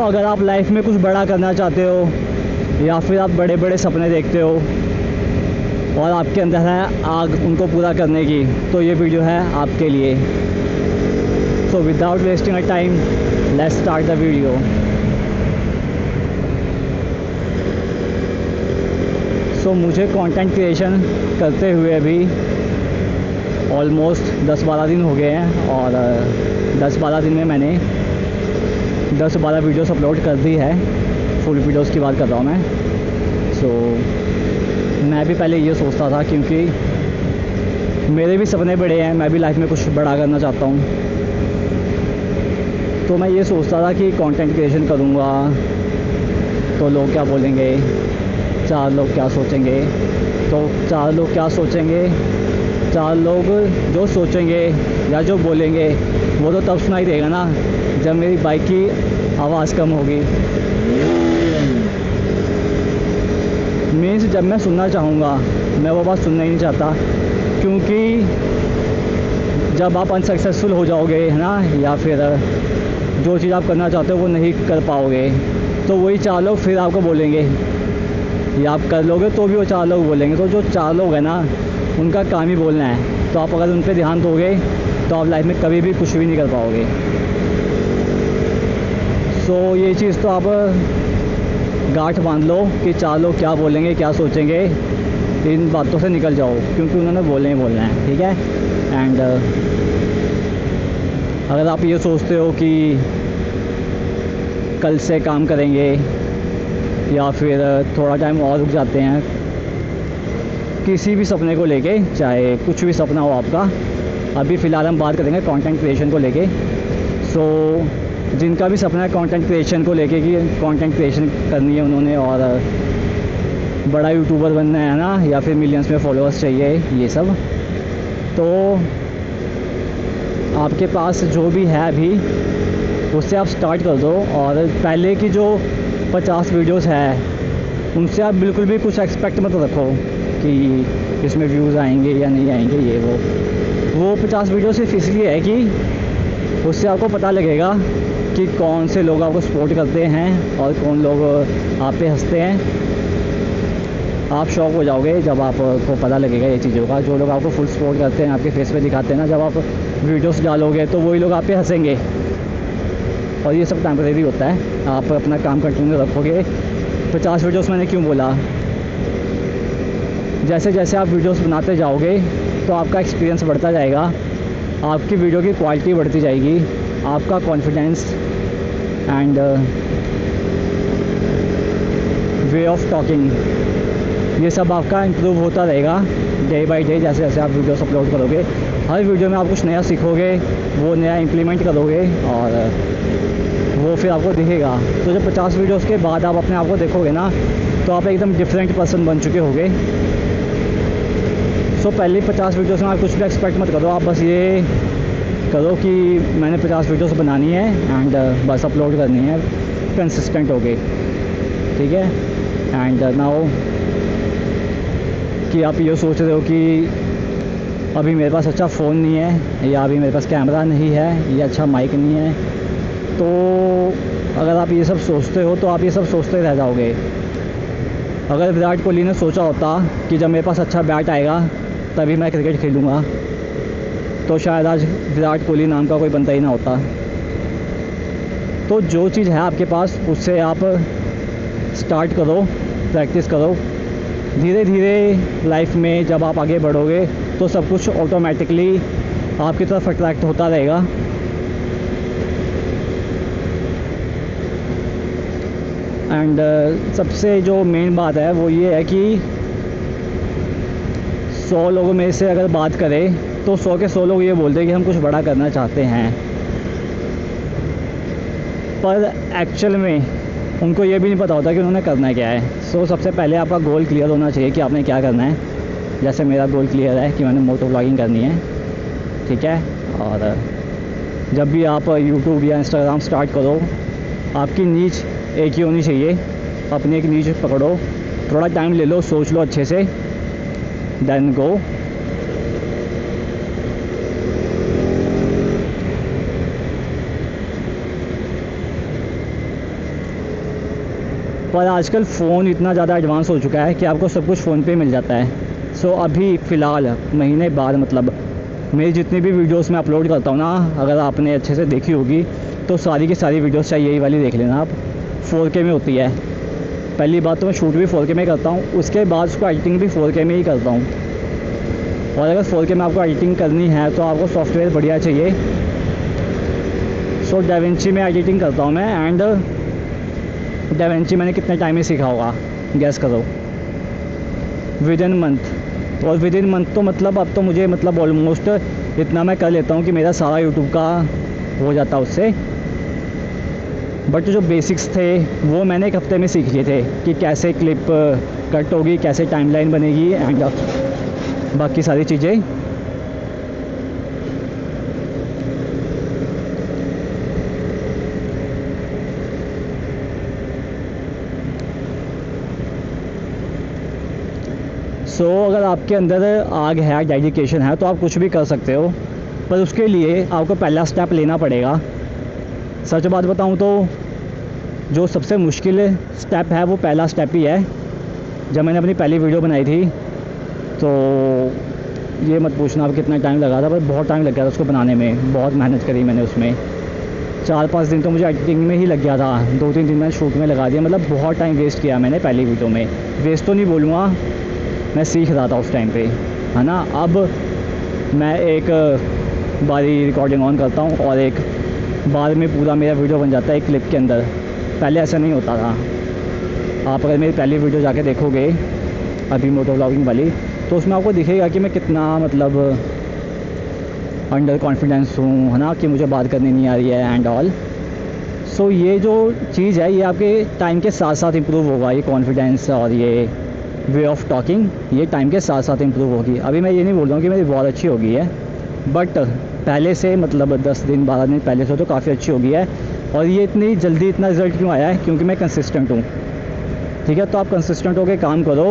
अगर आप लाइफ में कुछ बड़ा करना चाहते हो या फिर आप बड़े बड़े सपने देखते हो और आपके अंदर है आग उनको पूरा करने की, तो ये वीडियो है आपके लिए। So without wasting a time, let's start the video. So मुझे कंटेंट क्रिएशन करते हुए अभी ऑलमोस्ट 10-12 दिन हो गए हैं, और 10-12 दिन में मैंने 10-12 वीडियोस अपलोड कर दी है। फुल वीडियोस की बात कर रहा हूँ मैं। सो मैं भी पहले ये सोचता था, क्योंकि मेरे भी सपने बड़े हैं, मैं भी लाइफ में कुछ बड़ा करना चाहता हूँ। तो मैं ये सोचता था कि कंटेंट क्रिएशन करूँगा तो लोग क्या बोलेंगे, 4 लोग क्या सोचेंगे। तो 4 लोग क्या सोचेंगे, 4 लोग जो सोचेंगे या जो बोलेंगे वो तो तब सुनाई देगा ना जब मेरी बाइक की आवाज़ कम होगी। मीन्स जब मैं सुनना चाहूँगा मैं वो बात सुनना ही नहीं चाहता, क्योंकि जब आप अनसक्सेसफुल हो जाओगे, है ना, या फिर जो चीज़ आप करना चाहते हो वो नहीं कर पाओगे, तो वही 4 लोग फिर आपको बोलेंगे, या आप कर लोगे तो भी वो 4 लोग बोलेंगे। तो जो 4 लोग हैं ना, उनका काम ही बोलना है। तो आप अगर उन पर ध्यान दोगे तो आप लाइफ में कभी भी कुछ भी नहीं कर पाओगे। सो ये चीज़ तो आप गांठ बांध लो कि 4 लोग क्या बोलेंगे, क्या सोचेंगे, इन बातों से निकल जाओ, क्योंकि उन्होंने बोलना ही बोलना है, ठीक है। एंड अगर आप ये सोचते हो कि कल से काम करेंगे या फिर थोड़ा टाइम और रुक जाते हैं, किसी भी सपने को लेके, चाहे कुछ भी सपना हो आपका, अभी फ़िलहाल हम बात करेंगे कंटेंट क्रिएशन को लेके। सो जिनका भी सपना है कंटेंट क्रिएशन को लेके कि कंटेंट क्रिएशन करनी है उन्होंने, और बड़ा यूट्यूबर बनना है ना, या फिर मिलियंस में फॉलोअर्स चाहिए, ये सब, तो आपके पास जो भी है अभी उससे आप स्टार्ट कर दो। और पहले की जो 50 वीडियोस है उनसे आप बिल्कुल भी कुछ एक्सपेक्ट मत रखो कि इसमें व्यूज़ आएंगे या नहीं आएंगे। ये वो 50 वीडियो सिर्फ इसलिए है कि उससे आपको पता लगेगा कि कौन से लोग आपको सपोर्ट करते हैं और कौन लोग आप पे हंसते हैं। आप शॉक हो जाओगे जब आपको पता लगेगा ये चीज़ों का। जो लोग आपको फुल सपोर्ट करते हैं, आपके फेस पे दिखाते हैं ना, जब आप वीडियोस डालोगे तो वही लोग आप पे हंसेंगे, और ये सब टेम्परेरी होता है। आप अपना काम कंटिन्यू रखोगे। 50 वीडियोस मैंने क्यों बोला, जैसे जैसे आप वीडियोस बनाते जाओगे तो आपका एक्सपीरियंस बढ़ता जाएगा, आपकी वीडियो की क्वालिटी बढ़ती जाएगी, आपका confidence and way of talking, ये सब आपका इम्प्रूव होता रहेगा डे बाय डे। जैसे जैसे आप वीडियोस अपलोड करोगे, हर वीडियो में आप कुछ नया सीखोगे, वो नया इम्प्लीमेंट करोगे, और वो फिर आपको दिखेगा। तो जब 50 वीडियोस के बाद आप अपने आप को देखोगे ना, तो आप एकदम डिफरेंट पर्सन बन चुके होगे। सो पहले 50 वीडियोस में आप कुछ भी एक्सपेक्ट मत करो। आप बस ये करो कि मैंने 50 वीडियोस बनानी है एंड बस अपलोड करनी है कंसिस्टेंट हो गए, ठीक है। एंड नाउ कि आप ये सोच रहे हो कि अभी मेरे पास अच्छा फ़ोन नहीं है, या अभी मेरे पास कैमरा नहीं है, या अच्छा माइक नहीं है, तो अगर आप ये सब सोचते हो तो आप ये सब सोचते रह जाओगे। अगर विराट कोहली ने सोचा होता कि जब मेरे पास अच्छा बैट आएगा तभी मैं क्रिकेट खेलूँगा, तो शायद आज विराट कोहली नाम का कोई बंदा ही ना होता। तो जो चीज़ है आपके पास उससे आप स्टार्ट करो, प्रैक्टिस करो। धीरे धीरे लाइफ में जब आप आगे बढ़ोगे तो सब कुछ ऑटोमेटिकली आपकी तरफ अट्रैक्ट होता रहेगा। एंड सबसे जो मेन बात है वो ये है कि 100 लोगों में से अगर बात करें तो 100 के 100 लोग ये बोलते हैं कि हम कुछ बड़ा करना चाहते हैं, पर एक्चुअल में उनको ये भी नहीं पता होता कि उन्होंने करना क्या है। सो सबसे पहले आपका गोल क्लियर होना चाहिए कि आपने क्या करना है। जैसे मेरा गोल क्लियर है कि मैंने मोटो व्लॉगिंग करनी है, ठीक है। और जब भी आप यूट्यूब या इंस्टाग्राम स्टार्ट करो, आपकी नीच एक ही होनी चाहिए। अपनी एक नीच पकड़ो, थोड़ा टाइम ले लो, सोच लो अच्छे से, देन गो। पर आजकल फ़ोन इतना ज़्यादा एडवांस हो चुका है कि आपको सब कुछ फ़ोन पे मिल जाता है। सो अभी फ़िलहाल महीने बाद मतलब मेरी जितनी भी वीडियोस मैं अपलोड करता हूँ ना, अगर आपने अच्छे से देखी होगी तो सारी की सारी वीडियोस चाहे यही वाली देख लेना आप, 4K में होती है। पहली बात तो मैं शूट भी 4K में करता हूँ, उसके बाद उसको एडिटिंग भी 4K में ही करता हूँ। और अगर 4K में आपको एडिटिंग करनी है तो आपको सॉफ्टवेयर बढ़िया चाहिए। सो DaVinci में एडिटिंग करता हूँ मैं। एंड DaVinci मैंने कितने टाइम में सीखा होगा, गैस करो? Within month. और विदिन मंथ तो मतलब अब तो मुझे मतलब ऑलमोस्ट इतना मैं कर लेता हूँ कि मेरा सारा यूट्यूब का हो जाता उससे। बट जो बेसिक्स थे वो मैंने एक हफ्ते में सीख लिए थे कि कैसे क्लिप कट होगी, कैसे टाइमलाइन बनेगी एंड बाकी सारी चीज़ें। सो अगर आपके अंदर आग है, डेडिकेशन है, तो आप कुछ भी कर सकते हो। पर उसके लिए आपको पहला स्टेप लेना पड़ेगा। सच बात बताऊं तो जो सबसे मुश्किल स्टेप है वो पहला स्टेप ही है। जब मैंने अपनी पहली वीडियो बनाई थी तो ये मत पूछना अब कितना टाइम लगा था, पर बहुत टाइम लग गया था उसको बनाने में। बहुत मेहनत करी मैंने उसमें, 4-5 दिन तो मुझे एडिटिंग में ही लग गया था, 2-3 दिन मैंने शूट में लगा दिया। मतलब बहुत टाइम वेस्ट किया मैंने पहली वीडियो में। वेस्ट तो नहीं बोलूँगा, मैं सीख रहा था उस टाइम पे, है ना। अब मैं एक बारी रिकॉर्डिंग ऑन करता हूँ और एक बार में पूरा मेरा वीडियो बन जाता है एक क्लिप के अंदर। पहले ऐसा नहीं होता था। आप अगर मेरी पहली वीडियो जाके देखोगे अभी मोटो व्लॉगिंग वाली, तो उसमें आपको दिखेगा कि मैं कितना मतलब अंडर कॉन्फिडेंस हूँ, है ना, कि मुझे बात करनी नहीं आ रही है एंड ऑल। सो ये जो चीज़ है ये आपके टाइम के साथ साथ इम्प्रूव होगा। ये कॉन्फिडेंस और ये वे ऑफ टॉकिंग ये टाइम के साथ साथ इम्प्रूव होगी। अभी मैं ये नहीं बोल रहा हूँ कि मेरी बहुत अच्छी हो गई है, बट पहले से मतलब 10 दिन 12 दिन पहले से तो काफ़ी अच्छी हो गई है। और ये इतनी जल्दी इतना रिज़ल्ट क्यों आया है? क्योंकि मैं कंसिस्टेंट हूँ। ठीक है, तो आप कंसिस्टेंट होकर काम करो,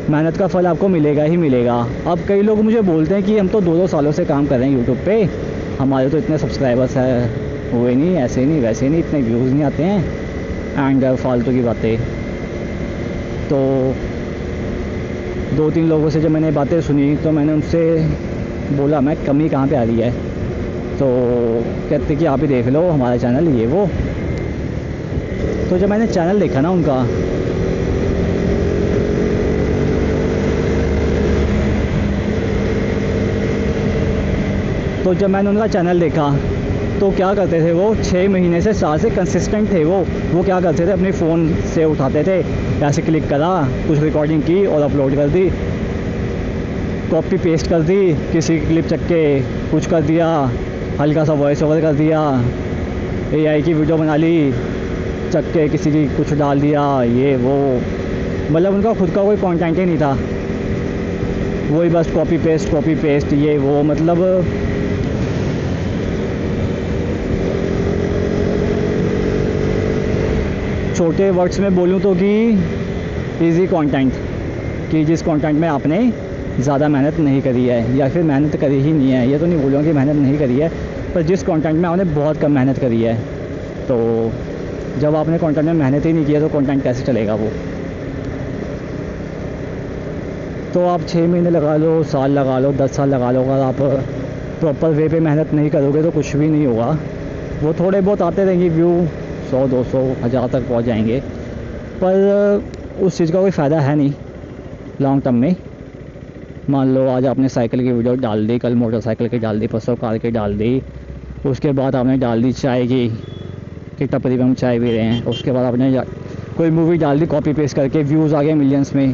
मेहनत का फल आपको मिलेगा ही मिलेगा। अब कई लोग मुझे बोलते हैं कि हम तो 2-2 सालों से काम कर रहे हैं यूट्यूब पे, हमारे तो इतने सब्सक्राइबर्स है हुए नहीं, ऐसे नहीं वैसे नहीं, इतने व्यूज़ नहीं आते हैं एंड फालतू की बातें। तो 2-3 लोगों से जब मैंने बातें सुनी तो मैंने उनसे बोला मैं कमी कहाँ पे आ रही है, तो कहते कि आप ही देख लो हमारा चैनल ये वो। तो जब मैंने चैनल देखा ना उनका, तो जब मैंने उनका चैनल देखा तो क्या करते थे वो 6 महीने से 7 से कंसिस्टेंट थे। वो क्या करते थे, अपने फ़ोन से उठाते थे, ऐसे क्लिक करा, कुछ रिकॉर्डिंग की और अपलोड कर दी, कॉपी पेस्ट कर दी, किसी क्लिप चक के कुछ कर दिया, हल्का सा वॉइस ओवर कर दिया, AI की वीडियो बना ली, चक के किसी की कुछ डाल दिया, ये वो। मतलब उनका खुद का कोई कंटेंट ही नहीं था, वही बस कॉपी पेस्ट ये वो। मतलब छोटे वर्ड्स में बोलूँ तो कि इजी कंटेंट, कि जिस कंटेंट में आपने ज़्यादा मेहनत नहीं करी है या फिर मेहनत करी ही नहीं है। ये तो नहीं बोलूँगा कि मेहनत नहीं करी है, पर जिस कंटेंट में आपने बहुत कम मेहनत करी है। तो जब आपने कंटेंट में मेहनत ही नहीं किया तो कंटेंट कैसे चलेगा वो? तो आप 6 महीने लगा लो, साल लगा लो, 10 साल लगा लो, अगर आप प्रॉपर वे पे मेहनत नहीं करोगे तो कुछ भी नहीं होगा। वो थोड़े बहुत आते रहेंगे व्यू, 100, 200, 1000 तक पहुंच जाएंगे, पर उस चीज़ का कोई फ़ायदा है नहीं लॉन्ग टर्म में। मान लो आज आपने साइकिल की वीडियो डाल दी, कल मोटरसाइकिल की डाल दी, परसों कार की डाल दी, उसके बाद आपने डाल दी चाय की कि टपरी में हम चाय पी रहे हैं, उसके बाद आपने कोई मूवी डाल दी कॉपी पेस्ट करके, व्यूज़ आ गए मिलियंस में,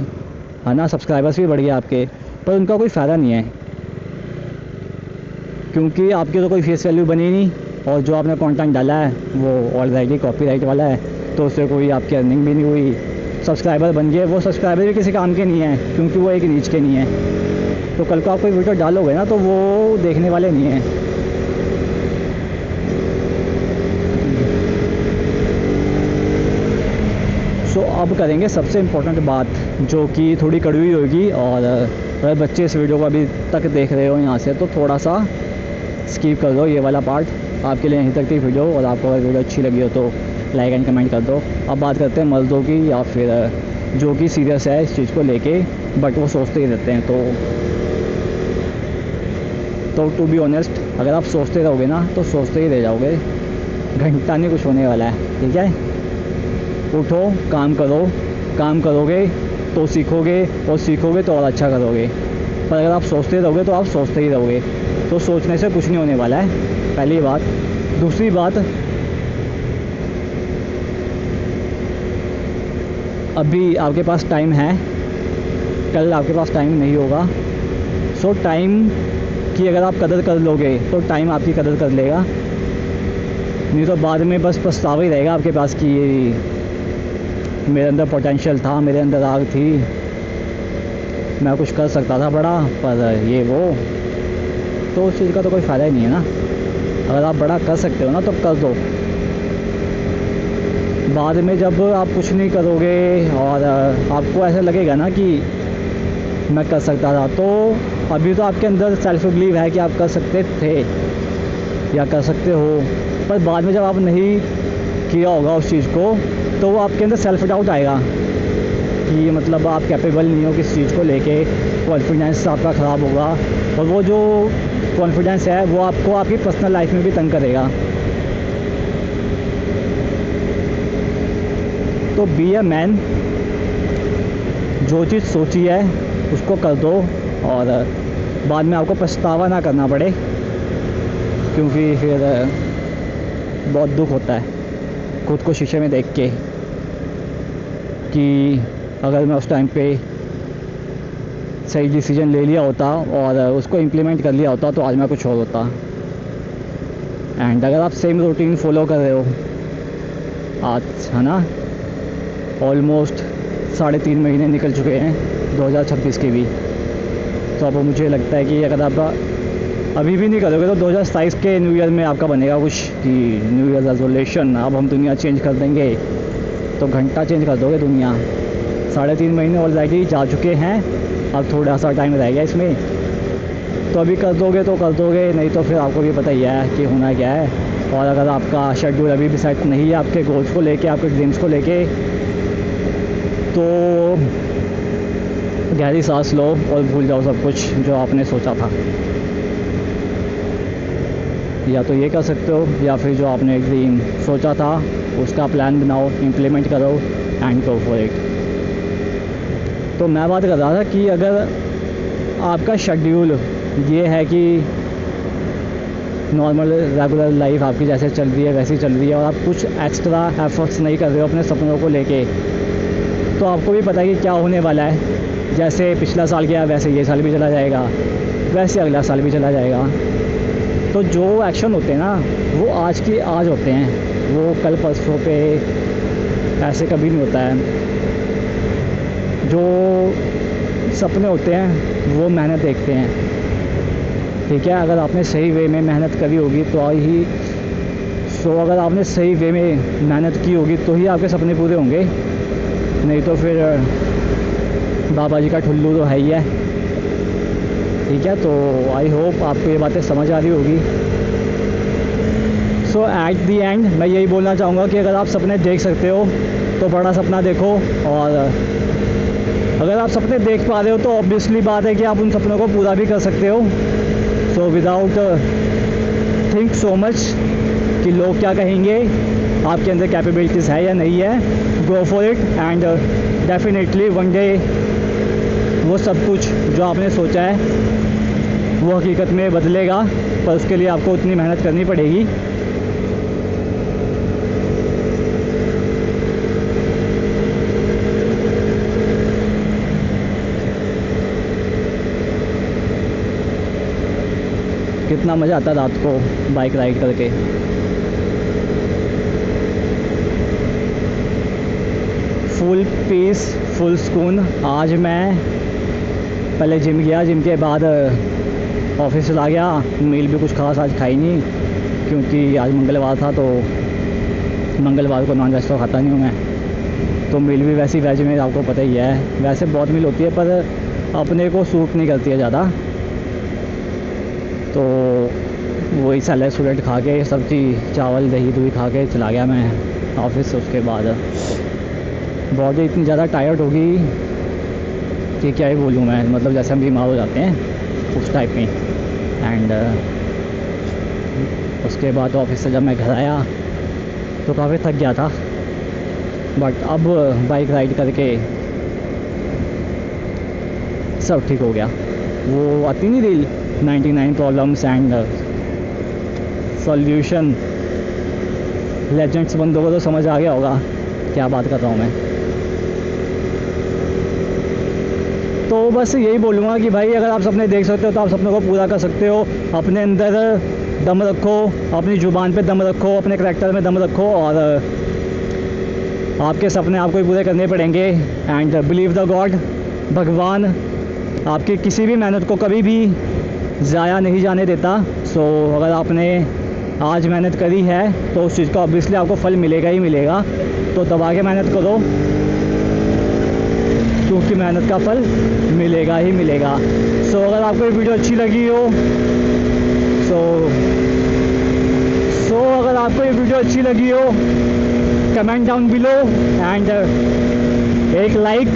है ना, सब्सक्राइबर्स भी बढ़ गए आपके, पर उनका कोई फ़ायदा नहीं है क्योंकि आपकी तो कोई फेस वैल्यू बनी नहीं। और जो आपने कंटेंट डाला है वो ऑलरेडी कॉपीराइट वाला है, तो उससे कोई आपकी अर्निंग भी नहीं हुई। सब्सक्राइबर बन गए, वो सब्सक्राइबर भी किसी काम के नहीं है क्योंकि वो एक रीच के नहीं है। तो कल को आप कोई वीडियो डालोगे ना तो वो देखने वाले नहीं हैं। सो अब करेंगे सबसे इम्पोर्टेंट बात, जो कि थोड़ी कड़वी होगी, और अगर बच्चे इस वीडियो को अभी तक देख रहे हो यहाँ से तो थोड़ा सा स्किप कर दो ये वाला पार्ट। आपके लिए यहीं तक थी वीडियो, और आपको अगर वीडियो अच्छी लगी हो तो लाइक एंड कमेंट कर दो। अब बात करते हैं मर्दों की, या फिर जो कि सीरियस है इस चीज़ को लेके बट वो सोचते ही रहते हैं। तो टू बी ऑनेस्ट, अगर आप सोचते रहोगे ना तो सोचते ही रह जाओगे, घंटा नहीं कुछ होने वाला है। ठीक है, उठो, काम करो, काम करोगे तो सीखोगे, और सीखोगे तो और अच्छा करोगे। पर अगर आप सोचते रहोगे तो आप सोचते ही रहोगे, तो सोचने से कुछ नहीं होने वाला है, पहली बात। दूसरी बात, अभी आपके पास टाइम है, कल आपके पास टाइम नहीं होगा। सो टाइम की अगर आप कदर कर लोगे तो टाइम आपकी कदर कर लेगा, नहीं तो बाद में बस पछतावा ही रहेगा आपके पास कि मेरे अंदर पोटेंशियल था, मेरे अंदर आग थी, मैं कुछ कर सकता था बड़ा, पर ये वो, तो उस चीज़ का तो कोई फ़ायदा ही नहीं है ना। अगर आप बड़ा कर सकते हो ना तो कर दो। बाद में जब आप कुछ नहीं करोगे और आपको ऐसा लगेगा ना कि मैं कर सकता था, तो अभी तो आपके अंदर सेल्फ बिलीव है कि आप कर सकते थे या कर सकते हो, पर बाद में जब आप नहीं किया होगा उस चीज़ को तो वो आपके अंदर सेल्फ डाउट आएगा कि मतलब आप कैपेबल नहीं हो किसी चीज़ को लेके, कॉन्फिडेंस आपका ख़राब होगा, और वो जो कॉन्फिडेंस है वो आपको आपकी पर्सनल लाइफ में भी तंग करेगा। तो बी ए मैन, जो चीज़ सोची है उसको कर दो, और बाद में आपको पछतावा ना करना पड़े, क्योंकि फिर बहुत दुख होता है खुद को शीशे में देख के कि अगर मैं उस टाइम पे सही डिसीजन ले लिया होता और उसको इम्प्लीमेंट कर लिया होता तो आज मैं कुछ और होता। एंड अगर आप सेम रूटीन फॉलो कर रहे हो आज, है ना, ऑलमोस्ट 3.5 महीने निकल चुके हैं 2026 के भी, तो अब मुझे लगता है कि अगर आप अभी भी नहीं करोगे तो 2027 के न्यू ईयर में आपका बनेगा कुछ कि न्यू ईयर रेजोल्यूशन, अब हम दुनिया चेंज कर देंगे, तो घंटा चेंज कर दोगे दुनिया। 3.5 महीने ऑलरेडी जा चुके हैं, अब थोड़ा सा टाइम रह गया इसमें, तो अभी कर दोगे तो कर दोगे, नहीं तो फिर आपको भी पता ही है कि होना क्या है। और अगर आपका शेड्यूल अभी भी सेट नहीं है आपके गोल्स को लेके, आपके ड्रीम्स को लेके, तो गहरी सांस लो और भूल जाओ सब कुछ जो आपने सोचा था। या तो ये कर सकते हो, या फिर जो आपने एक ड्रीम सोचा था उसका प्लान बनाओ, इम्प्लीमेंट करो एंड गो फॉर इट। तो मैं बात कर रहा था कि अगर आपका शेड्यूल ये है कि नॉर्मल रेगुलर लाइफ आपकी जैसे चल रही है वैसी चल रही है, और आप कुछ एक्स्ट्रा एफर्ट्स नहीं कर रहे हो अपने सपनों को लेके, तो आपको भी पता है कि क्या होने वाला है। जैसे पिछला साल गया वैसे ये साल भी चला जाएगा, वैसे अगला साल भी चला जाएगा। तो जो एक्शन होते हैं ना वो आज की आज होते हैं, वो कल परसों पे ऐसे कभी नहीं होता है। जो सपने होते हैं वो मेहनत देखते हैं, ठीक है। अगर आपने सही वे में मेहनत करी होगी तो ही अगर आपने सही वे में मेहनत की होगी तो ही आपके सपने पूरे होंगे, नहीं तो फिर बाबा जी का ठुल्लू तो है ही है, ठीक है। तो आई होप आपको ये बातें समझ आ रही होगी। सो एट दी एंड मैं यही बोलना चाहूँगा कि अगर आप सपने देख सकते हो तो बड़ा सपना देखो, और अगर आप सपने देख पा रहे हो तो ऑब्वियसली बात है कि आप उन सपनों को पूरा भी कर सकते हो। So without think so much कि लोग क्या कहेंगे, आपके अंदर कैपेबिलिटीज़ है या नहीं है, go for it and definitely one day वो सब कुछ जो आपने सोचा है वो हकीकत में बदलेगा, पर उसके लिए आपको उतनी मेहनत करनी पड़ेगी। कितना मज़ा आता है रात को बाइक राइड करके। फुल पीस, फुल सुकून। आज मैं पहले जिम गया, जिम के बाद ऑफिस चला गया, मील भी कुछ खास आज खाई नहीं क्योंकि आज मंगलवार था, तो मंगलवार को नॉन वेज तो खाता नहीं हूँ मैं, तो मील भी वैसी वेज में आपको पता ही है। वैसे बहुत मील होती है पर अपने को सूट नहीं करती है ज़्यादा, तो वही सैलेड सुलेड खा के, सब्ज़ी चावल दही दूही खा के चला गया मैं ऑफिस से उसके बाद बॉडी इतनी ज़्यादा टायर्ड होगी कि क्या ही बोलूँ मैं, मतलब जैसे हम बीमार हो जाते हैं उस टाइप में। एंड उसके बाद ऑफिस से जब मैं घर आया तो काफ़ी थक गया था, बट अब बाइक राइड करके सब ठीक हो गया। वो आती नहीं reel 99 problems and solution, legends बंदों को तो समझ आ गया होगा क्या बात कर रहा हूँ मैं। तो बस यही बोलूँगा कि भाई अगर आप सपने देख सकते हो तो आप सपनों को पूरा कर सकते हो। अपने अंदर दम रखो, अपनी ज़ुबान पे दम रखो, अपने करैक्टर में दम रखो, और आपके सपने आपको ही पूरे करने पड़ेंगे। एंड बिलीव द गॉड, भगवान आपकी किसी भी मेहनत को कभी भी ज़ाया नहीं जाने देता। सो अगर आपने आज मेहनत करी है तो उस चीज़ का ऑब्वियसली आपको फल मिलेगा ही मिलेगा। तो दबा के मेहनत करो, क्योंकि मेहनत का फल मिलेगा ही मिलेगा। सो अगर आपको ये वीडियो अच्छी लगी हो अगर आपको ये वीडियो अच्छी लगी हो कमेंट डाउन बिलो एंड एक लाइक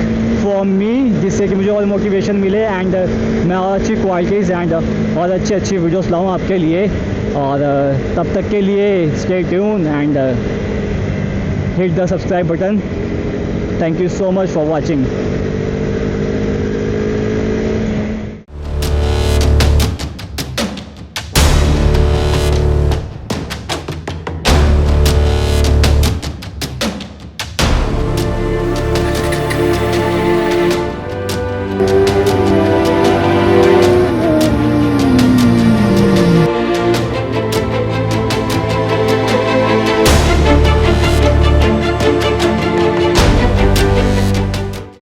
फॉर मी, जिससे कि मुझे और मोटिवेशन मिले एंड मैं और अच्छी क्वालिटीज़ एंड और अच्छी वीडियोस लाऊं आपके लिए। और तब तक के लिए stay tune and hit the subscribe button. Thank you so much for watching.